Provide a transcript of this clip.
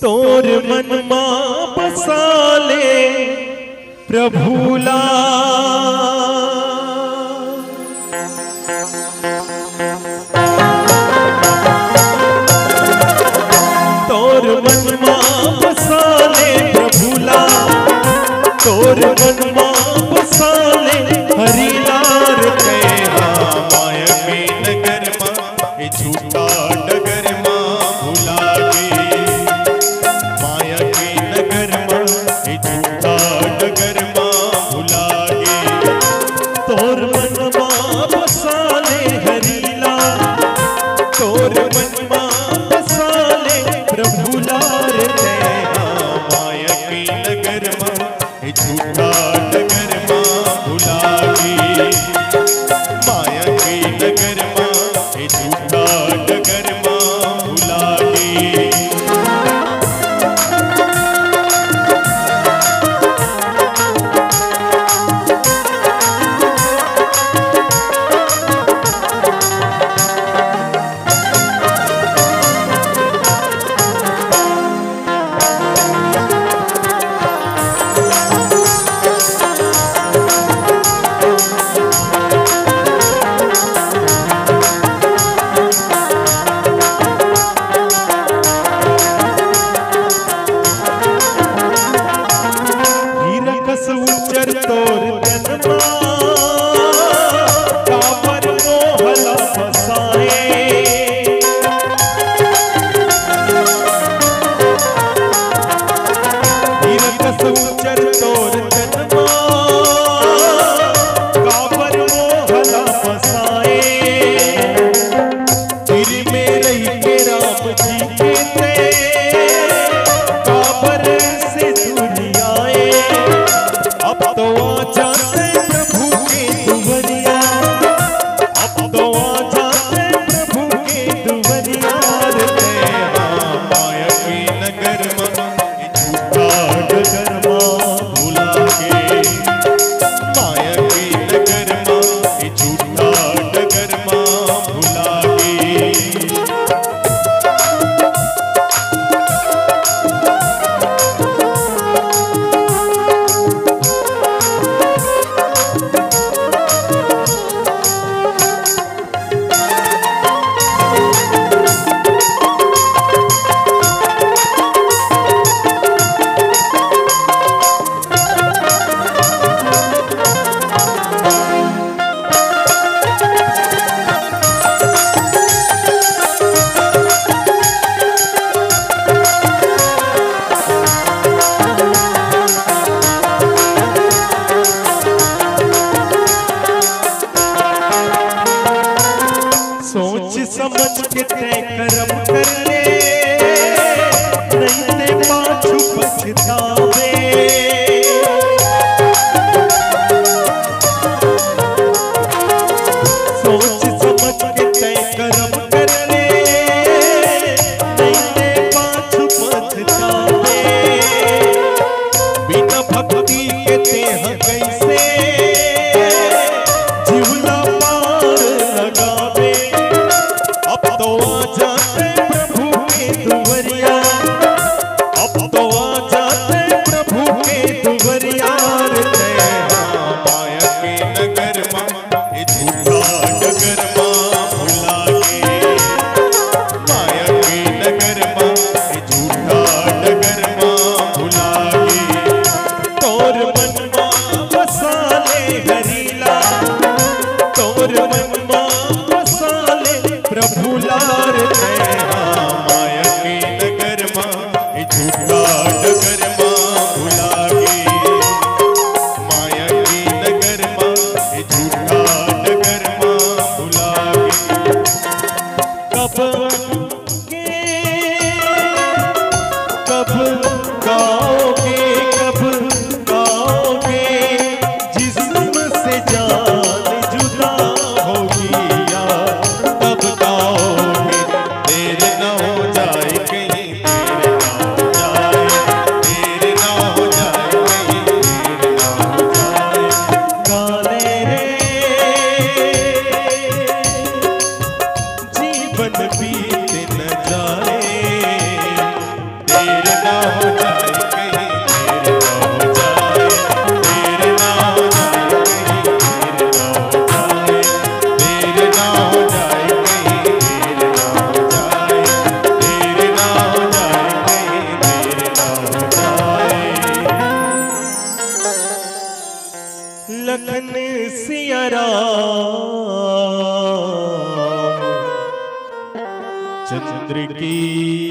तोर मन मां बसा ले प्रभुला। तोर मन मां बसा ले प्रभुला, तोर मन मां बसा ले हरिलार कहा। माया के नगर मां ये झूठा डगर मां भुला गे। माया के नगर मां ये झूठा डगर मां भुला गे। तोर मन मां बसा ले हरिला, तोर मन मां बसा ले प्रभुलार कहा। माया के नगर मां ये झूठा डगर मां भुला गे। माया के नगर मां ये झूठा डगर मां भुला गे। उच्चर तोर जन्मा काबर मोहला फसाए। हिरकस उच्चर तोर जन्मा काबर मोहला फसाए। गिर में रही के राम जी के ते काबर से दुनियाए। अब तो आ जाते प्रभु के दुवरिया, अब तो आ जाते प्रभु के दुवरिया रे। माया के नगर मां ये झूठा डगर मां भुला गे। माया के नगर मां ये झूठा डगर मां भुला गे। सोच समझ के तय कर्म कर ले, नहीं ते पाछू पछतावे। सोच समझ के तय कर्म कर ले, नहीं ते पाछू पछतावे। बिना भक्ति के तेह कैसे जीवना पार लगावे। अब तो आ जाते प्रभु के दुवरिया, अब तो आ जाते प्रभु के दुवरिया रे। माया के नगर मां ये झूठा डगर मां भुला गे। माया के नगर मां ये झूठा डगर मां भुला गे। तोर मन मां बसा ले हरिला, तोर मन मां बसा ले प्रभुलार कहा। माया के नगर मां ये झूठा डगर मां भुला गे। माया के नगर मां ये झूठा डगर मां भुला गे। कब गाओगे, कब गाओगे, जिस्म से जान जुदा होगी यार। कब गाओगे, देर न हो जाए कहीं, देर न हो जाए, देर न हो जाए कहीं, देर न हो जाए। गाने रे जीवन बीत न जाए। देर चंद्र की